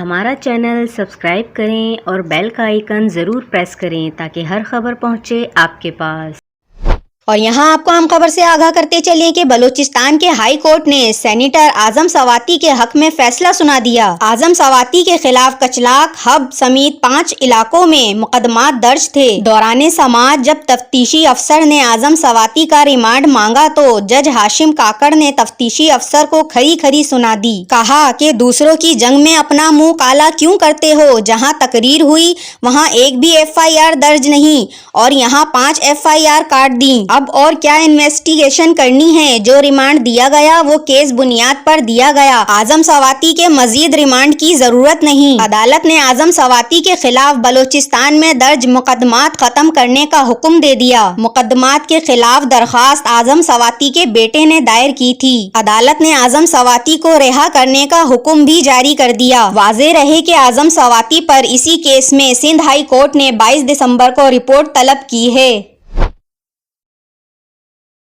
ہمارا channel subscribe کریں اور بیل کا آئیکن ضرور پریس کریں تاکہ ہر خبر پہنچے آپ کے پاس۔ اور یہاں آپ کو ہم خبر سے آگاہ کرتے چلیں کہ بلوچستان کے ہائی کورٹ نے سینیٹر اعظم سواتی کے حق میں فیصلہ سنا دیا۔ اعظم سواتی کے خلاف کچلاک، حب سمیت 5 علاقوں میں مقدمات درج تھے۔ دوران سماعت جب تفتیشی افسر نے اعظم سواتی کا ریمانڈ مانگا تو جج ہاشم کاکڑ نے تفتیشی افسر کو کھری کھری سنا دی۔ کہا کہ دوسروں کی جنگ میں اپنا منہ کالا کیوں کرتے ہو؟ جہاں تقریر ہوئی وہاں ایک بھی FIR درج نہیں اور یہاں 5 FIR کاٹ دیں۔ اب اور کیا انویسٹیگیشن کرنی ہے؟ جو ریمانڈ دیا گیا وہ کیس بنیاد پر دیا گیا۔ اعظم سواتی کے مزید ریمانڈ کی ضرورت نہیں۔ عدالت نے اعظم سواتی کے خلاف بلوچستان میں درج مقدمات ختم کرنے کا حکم دے دیا۔ مقدمات کے خلاف درخواست اعظم سواتی کے بیٹے نے دائر کی تھی۔ عدالت نے اعظم سواتی کو رہا کرنے کا حکم بھی جاری کر دیا۔ واضح رہے کہ اعظم سواتی پر اسی کیس میں سندھ ہائی کورٹ نے 22 دسمبر کو رپورٹ طلب کی ہے۔